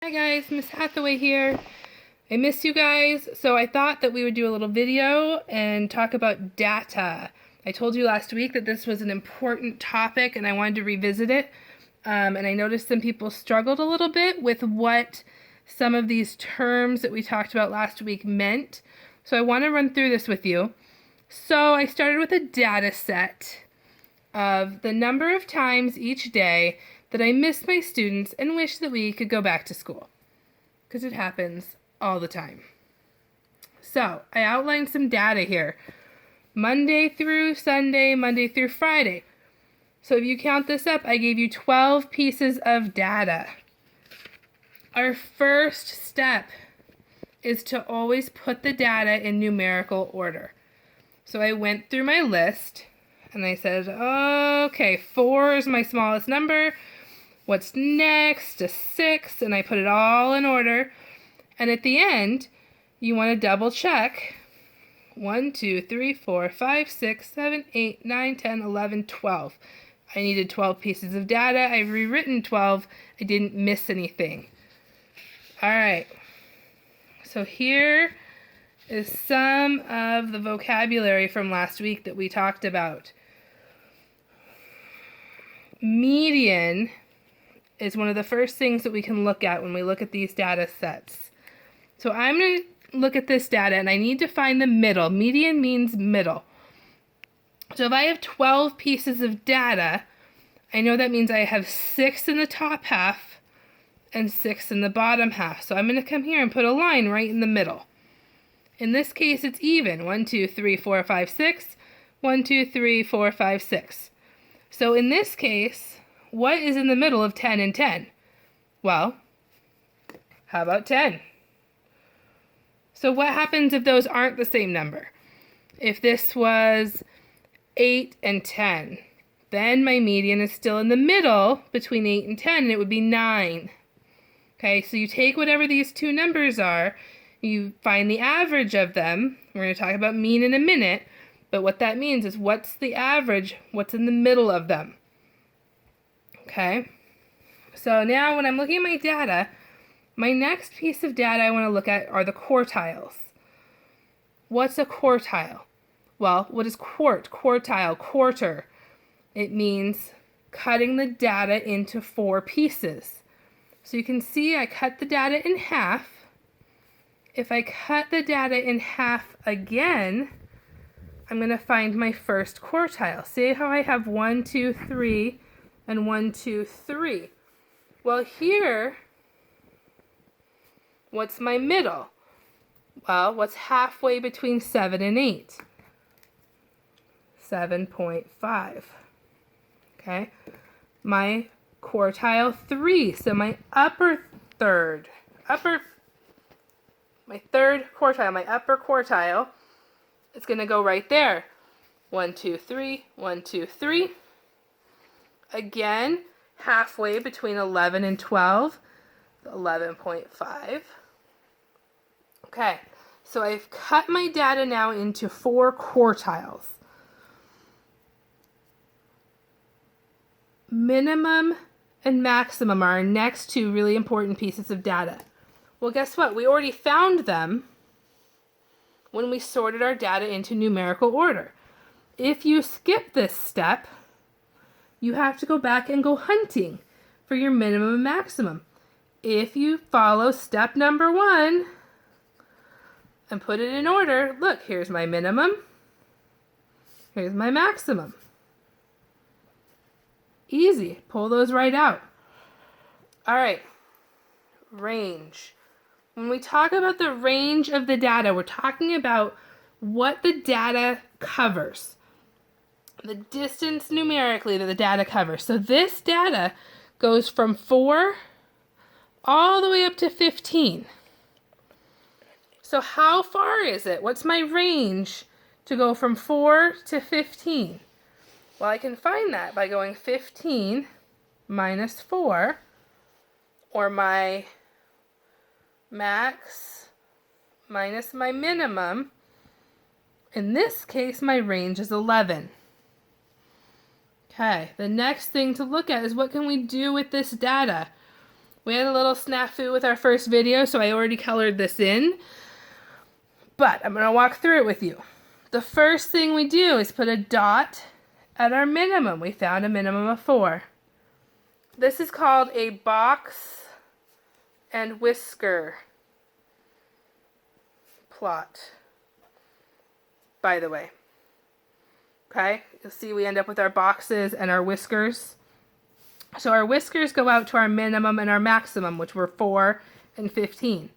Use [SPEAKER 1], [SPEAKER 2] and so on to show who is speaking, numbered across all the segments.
[SPEAKER 1] Hi guys, Miss Hathaway here. I missed you guys, so I thought that we would do a little video and talk about data. I told you last week that this was an important topic and I wanted to revisit it. And I noticed some people struggled a little bit with what some of these terms that we talked about last week meant. So I want to run through this with you. So I started with a data set of the number of times each day that I miss my students and wish that we could go back to school. Because it happens all the time. So I outlined some data here. Monday through Sunday, Monday through Friday. So if you count this up, I gave you 12 pieces of data. Our first step is to always put the data in numerical order. So I went through my list and I said, okay, 4 is my smallest number. What's next? A 6, and I put it all in order. And at the end, you want to double check. 1, 2, 3, 4, 5, 6, 7, 8, 9, 10, 11, 12. I needed 12 pieces of data. I've rewritten 12. I didn't miss anything. All right. So here is some of the vocabulary from last week that we talked about. Median is one of the first things that we can look at when we look at these data sets. So I'm going to look at this data and I need to find the middle. Median means middle. So if I have 12 pieces of data, I know that means I have 6 in the top half and 6 in the bottom half. So I'm going to come here and put a line right in the middle. In this case, it's even. 1, 2, 3, 4, 5, 6. 1, 2, 3, 4, 5, 6. So in this case, what is in the middle of 10 and 10? Well, how about 10? So what happens if those aren't the same number? If this was 8 and 10, then my median is still in the middle between 8 and 10, and it would be 9. Okay, so you take whatever these two numbers are, you find the average of them. We're going to talk about mean in a minute, but what that means is what's the average, what's in the middle of them. Okay, so now when I'm looking at my data, my next piece of data I want to look at are the quartiles. What's a quartile? Well, what is quartile, quarter? It means cutting the data into 4 pieces. So you can see I cut the data in half. If I cut the data in half again, I'm going to find my first quartile. See how I have 1, 2, 3, and 1, 2, 3. Well, here, what's my middle? Well, what's halfway between 7 and 8? 7.5. Okay. My quartile 3, so my upper third quartile, my upper quartile, it's going to go right there. 1, 2, 3, 1, 2, 3. Again, halfway between 11 and 12, 11.5. Okay, so I've cut my data now into 4 quartiles. Minimum and maximum are our next 2 really important pieces of data. Well, guess what? We already found them when we sorted our data into numerical order. If you skip this step, you have to go back and go hunting for your minimum and maximum. If you follow step number 1 and put it in order, look, here's my minimum, here's my maximum. Easy, pull those right out. All right, range. When we talk about the range of the data, we're talking about what the data covers. The distance numerically that the data covers. So this data goes from 4 all the way up to 15. So how far is it? What's my range to go from 4 to 15? Well, I can find that by going 15 minus 4, or my max minus my minimum. In this case, my range is 11. Okay, the next thing to look at is what can we do with this data? We had a little snafu with our first video, so I already colored this in. But I'm going to walk through it with you. The first thing we do is put a dot at our minimum. We found a minimum of 4. This is called a box and whisker plot, by the way. Okay, you'll see we end up with our boxes and our whiskers. So our whiskers go out to our minimum and our maximum, which were 4 and 15.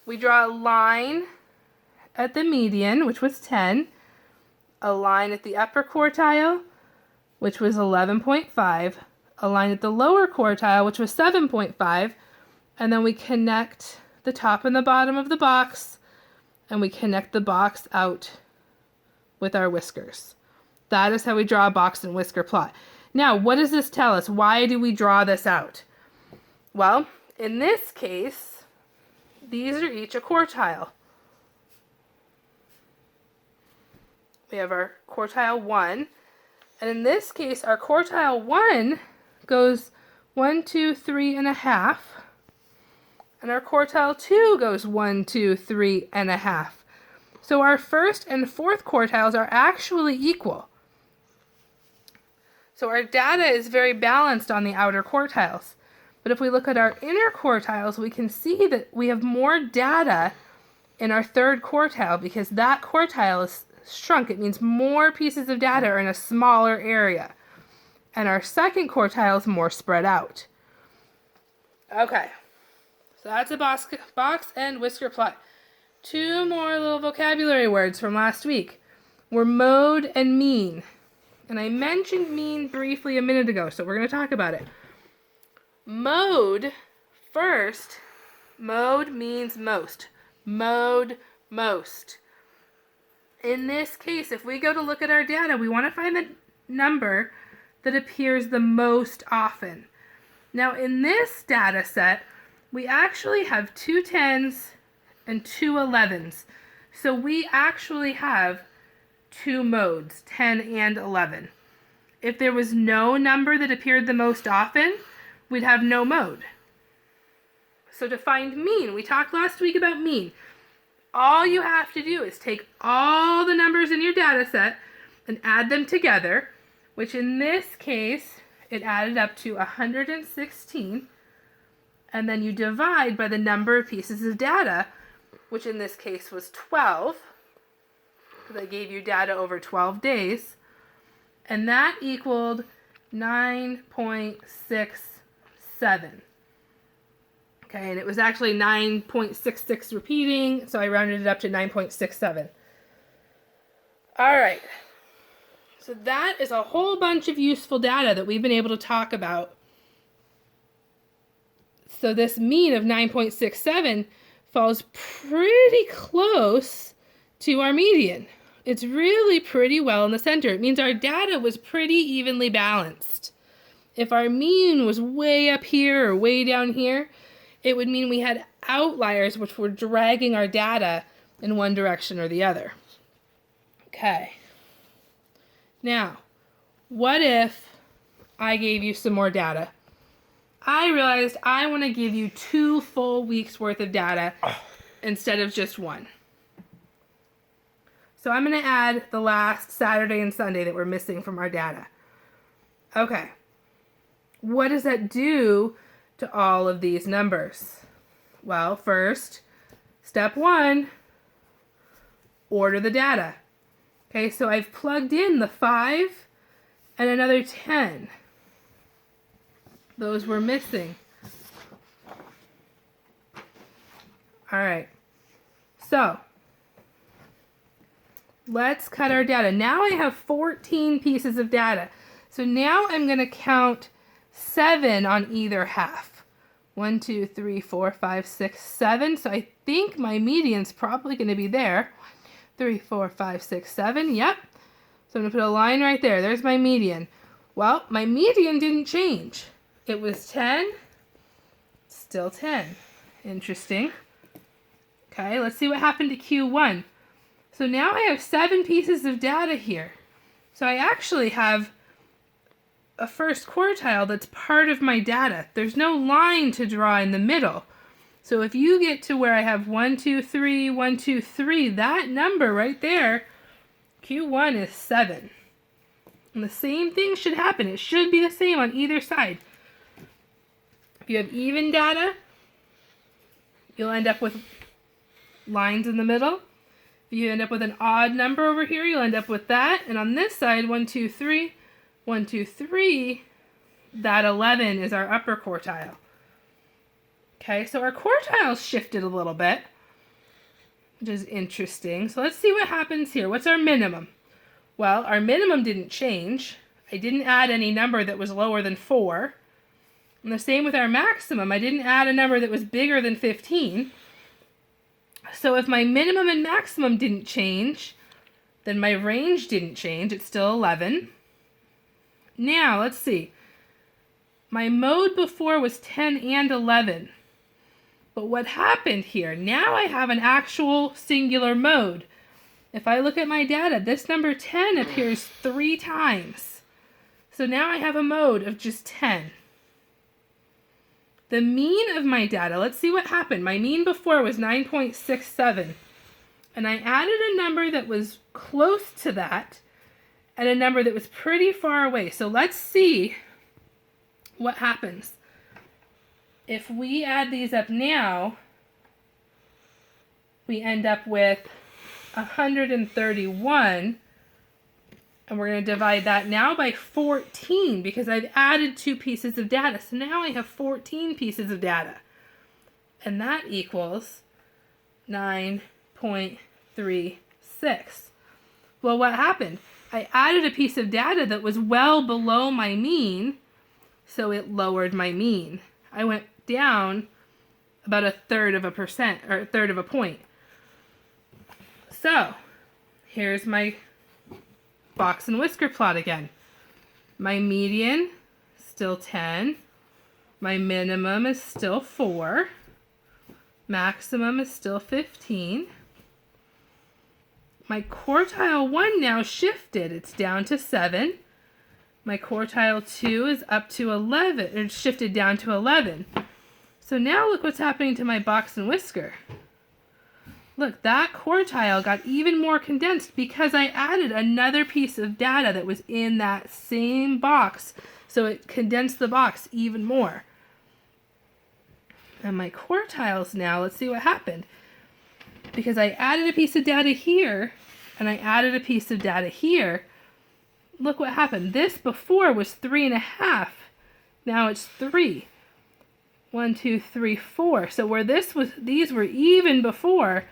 [SPEAKER 1] We draw a line at the median, which was 10, a line at the upper quartile, which was 11.5, a line at the lower quartile, which was 7.5, and then we connect the top and the bottom of the box, and we connect the box out with our whiskers. That is how we draw a box and whisker plot. Now, what does this tell us? Why do we draw this out? Well, in this case, these are each a quartile. We have our quartile 1, and in this case, our quartile 1 goes 1, 2, 3 and a half, and our quartile 2 goes 1, 2, 3 and a half. So our first and fourth quartiles are actually equal. So our data is very balanced on the outer quartiles. But if we look at our inner quartiles, we can see that we have more data in our third quartile because that quartile is shrunk. It means more pieces of data are in a smaller area. And our second quartile is more spread out. Okay, so that's a box and whisker plot. 2 more little vocabulary words from last week were mode and mean. And I mentioned mean briefly a minute ago, so we're going to talk about it. Mode, first, mode means most. Mode, most. In this case, if we go to look at our data, we want to find the number that appears the most often. Now, in this data set, we actually have 2 10s and 2 11s. So we actually have 2 modes, 10 and 11. If there was no number that appeared the most often, we'd have no mode. So to find mean, we talked last week about mean. All you have to do is take all the numbers in your data set and add them together, which in this case, it added up to 116. And then you divide by the number of pieces of data, which in this case was 12. Because I gave you data over 12 days. And that equaled 9.67. Okay, and it was actually 9.66 repeating, so I rounded it up to 9.67. All right. So that is a whole bunch of useful data that we've been able to talk about. So this mean of 9.67 falls pretty close to our median. It's really pretty well in the center. It means our data was pretty evenly balanced. If our mean was way up here or way down here, it would mean we had outliers which were dragging our data in one direction or the other. Okay. Now, what if I gave you some more data? I realized I want to give you 2 full weeks worth of data instead of just 1. So I'm going to add the last Saturday and Sunday that we're missing from our data. Okay. What does that do to all of these numbers? Well, first, step 1, order the data. Okay, so I've plugged in the 5 and another 10. Those were missing. All right. So, let's cut our data. Now I have 14 pieces of data. So now I'm going to count 7 on either half. 1, 2, 3, 4, 5, 6, 7. So I think my median's probably going to be there. 3, 4, 5, 6, 7. Yep. So I'm going to put a line right there. There's my median. Well, my median didn't change. It was 10. Still 10. Interesting. Okay, let's see what happened to Q1. So now I have 7 pieces of data here. So I actually have a first quartile that's part of my data. There's no line to draw in the middle. So if you get to where I have 1, 2, 3, 1, 2, 3, that number right there, Q1 is 7. And the same thing should happen. It should be the same on either side. If you have even data, you'll end up with lines in the middle. If you end up with an odd number over here, you'll end up with that. And on this side, 1, 2, 3, 1, 2, 3, that 11 is our upper quartile. Okay, so our quartiles shifted a little bit, which is interesting. So let's see what happens here. What's our minimum? Well, our minimum didn't change. I didn't add any number that was lower than 4. And the same with our maximum. I didn't add a number that was bigger than 15. So if my minimum and maximum didn't change, then my range didn't change. It's still 11. Now, let's see. My mode before was 10 and 11. But what happened here? Now I have an actual singular mode. If I look at my data, this number 10 appears 3 times. So now I have a mode of just 10. The mean of my data, let's see what happened. My mean before was 9.67. And I added a number that was close to that and a number that was pretty far away. So let's see what happens. If we add these up now, we end up with 131. And we're going to divide that now by 14 because I've added 2 pieces of data. So now I have 14 pieces of data. And that equals 9.36. Well, what happened? I added a piece of data that was well below my mean, so it lowered my mean. I went down about 1/3 of a percent, or 1/3 of a point. So, here's my box and whisker plot again. My median, still 10. My minimum is still 4. Maximum is still 15. My quartile 1 now shifted. It's down to 7. My quartile 2 is up to 11, or shifted down to 11. So now look what's happening to my box and whisker. Look, that quartile got even more condensed because I added another piece of data that was in that same box. So it condensed the box even more. And my quartiles now, let's see what happened. Because I added a piece of data here, and I added a piece of data here, look what happened. This before was 3.5. Now it's 3. 1, 2, 3, 4. So where these were even before,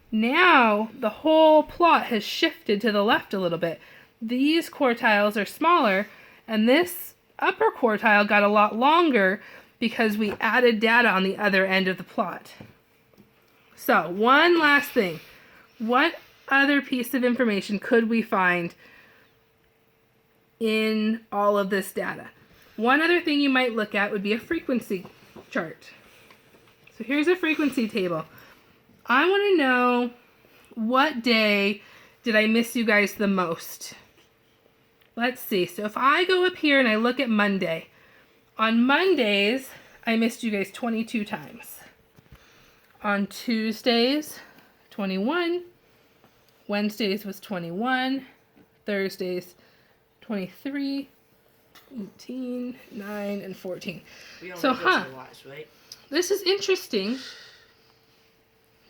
[SPEAKER 1] now the whole plot has shifted to the left a little bit. These quartiles are smaller, and this upper quartile got a lot longer because we added data on the other end of the plot. So, one last thing. What other piece of information could we find in all of this data? One other thing you might look at would be a frequency chart. So here's a frequency table. I want to know, what day did I miss you guys the most? Let's see. So if I go up here and I look at Monday, on Mondays, I missed you guys 22 times. On Tuesdays, 21. Wednesdays was 21. Thursdays, 23. 18, 9, and 14. So,
[SPEAKER 2] right?
[SPEAKER 1] This is interesting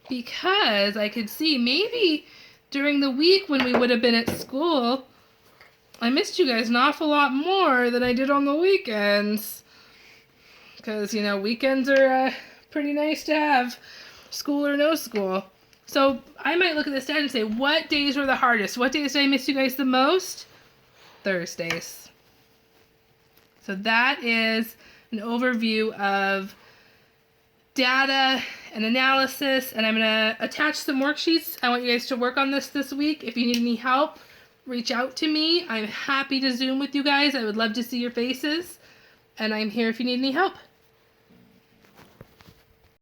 [SPEAKER 1] because I could see maybe during the week when we would have been at school, I missed you guys an awful lot more than I did on the weekends. Because, you know, weekends are pretty nice to have, school or no school. So I might look at this data and say, what days were the hardest? What days did I miss you guys the most? Thursdays. So that is an overview of data and analysis, and I'm going to attach some worksheets. I want you guys to work on this week. If you need any help, reach out to me. I'm happy to Zoom with you guys. I would love to see your faces, and I'm here if you need any help.